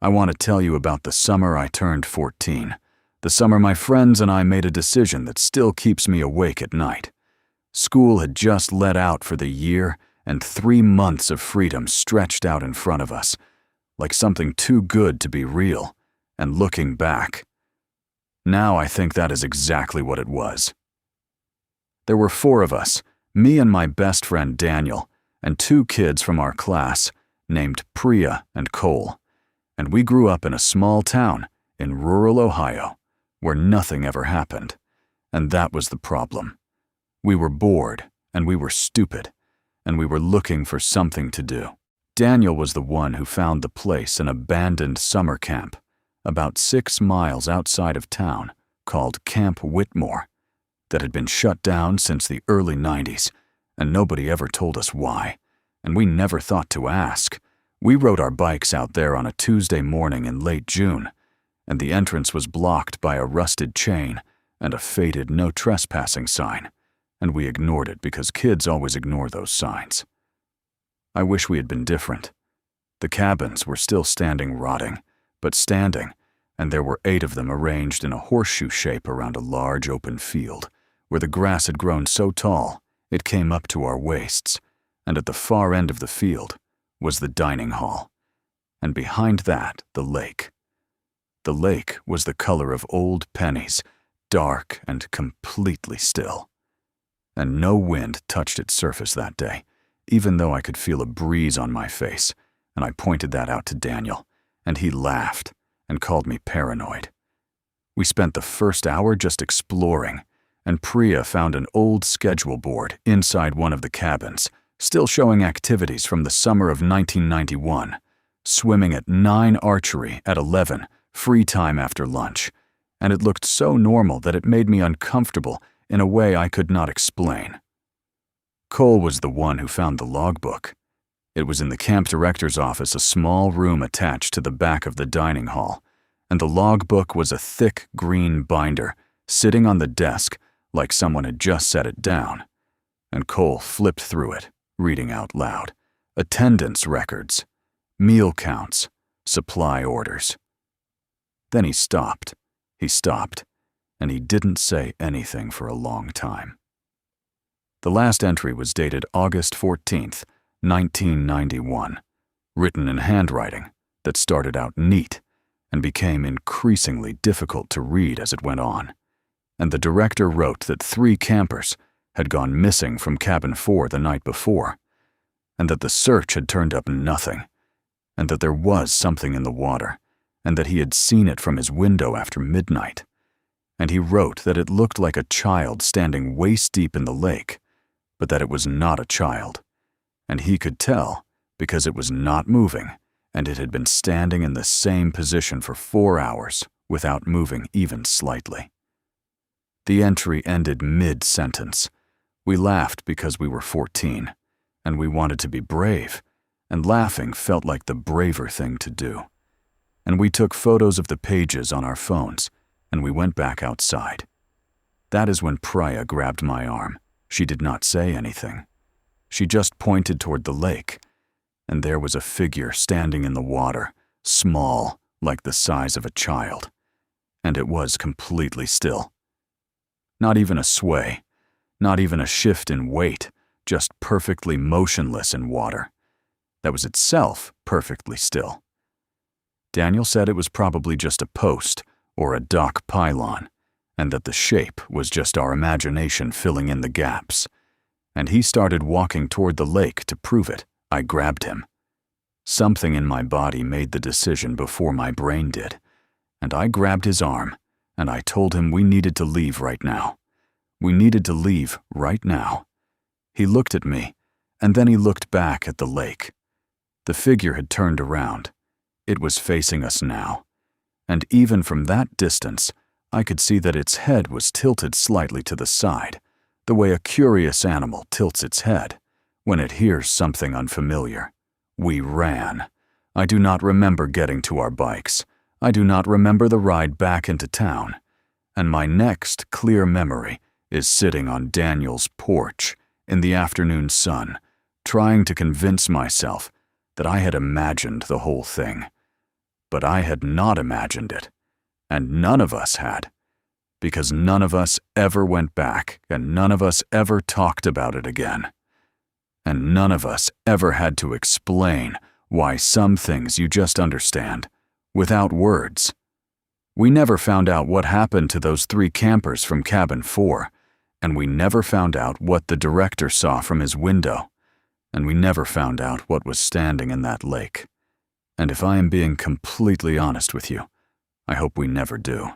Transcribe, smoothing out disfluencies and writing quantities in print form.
I want to tell you about the summer I turned 14. The summer my friends and I made a decision that still keeps me awake at night. School had just let out for the year, and 3 months of freedom stretched out in front of us, like something too good to be real. And looking back, now I think that is exactly what it was. There were 4 of us, me and my best friend Daniel, and 2 kids from our class named Priya and Cole, and we grew up in a small town in rural Ohio where nothing ever happened, and that was the problem. We were bored, and we were stupid, and we were looking for something to do. Daniel was the one who found the place, an abandoned summer camp about 6 miles outside of town called Camp Whitmore that had been shut down since the early 90s, and nobody ever told us why, and we never thought to ask. We rode our bikes out there on a Tuesday morning in late June, and the entrance was blocked by a rusted chain and a faded no trespassing sign, and we ignored it because kids always ignore those signs. I wish we had been different. The cabins were still standing rotting, but standing, and there were 8 of them arranged in a horseshoe shape around a large open field, where the grass had grown so tall it came up to our waists, and at the far end of the field was the dining hall, and behind that the lake. The lake was the color of old pennies, dark and completely still. And no wind touched its surface that day, even though I could feel a breeze on my face, and I pointed that out to Daniel, and he laughed and called me paranoid. We spent the first hour just exploring, and Priya found an old schedule board inside one of the cabins, still showing activities from the summer of 1991, swimming at 9, archery at 11, free time after lunch, and it looked so normal that it made me uncomfortable in a way I could not explain. Cole was the one who found the logbook. It was in the camp director's office, a small room attached to the back of the dining hall, and the logbook was a thick green binder sitting on the desk like someone had just set it down, and Cole flipped through it, reading out loud. Attendance records, meal counts, supply orders. Then he stopped, and he didn't say anything for a long time. The last entry was dated August 14th, 1991, written in handwriting that started out neat and became increasingly difficult to read as it went on, and the director wrote that 3 campers had gone missing from cabin 4 the night before, and that the search had turned up nothing, and that there was something in the water, and that he had seen it from his window after midnight. And he wrote that it looked like a child standing waist-deep in the lake, but that it was not a child, and he could tell because it was not moving, and it had been standing in the same position for 4 hours without moving even slightly. The entry ended mid-sentence. We laughed because we were 14, and we wanted to be brave, and laughing felt like the braver thing to do. And we took photos of the pages on our phones, and we went back outside. That is when Priya grabbed my arm. She did not say anything. She just pointed toward the lake, and there was a figure standing in the water, small, like the size of a child, and it was completely still. Not even a sway, not even a shift in weight, just perfectly motionless in water. That was itself perfectly still. Daniel said it was probably just a post or a dock pylon, and that the shape was just our imagination filling in the gaps. And he started walking toward the lake to prove it. I grabbed him. Something in my body made the decision before my brain did, and I grabbed his arm, and I told him we needed to leave right now. We needed to leave right now. He looked at me, and then he looked back at the lake. The figure had turned around. It was facing us now, and even from that distance, I could see that its head was tilted slightly to the side, the way a curious animal tilts its head when it hears something unfamiliar. We ran. I do not remember getting to our bikes. I do not remember the ride back into town. And my next clear memory is sitting on Daniel's porch in the afternoon sun, trying to convince myself that I had imagined the whole thing. But I had not imagined it, and none of us had, because none of us ever went back and none of us ever talked about it again. And none of us ever had to explain why some things you just understand, without words. We never found out what happened to those 3 campers from cabin 4, and we never found out what the director saw from his window, and we never found out what was standing in that lake. And if I am being completely honest with you, I hope we never do.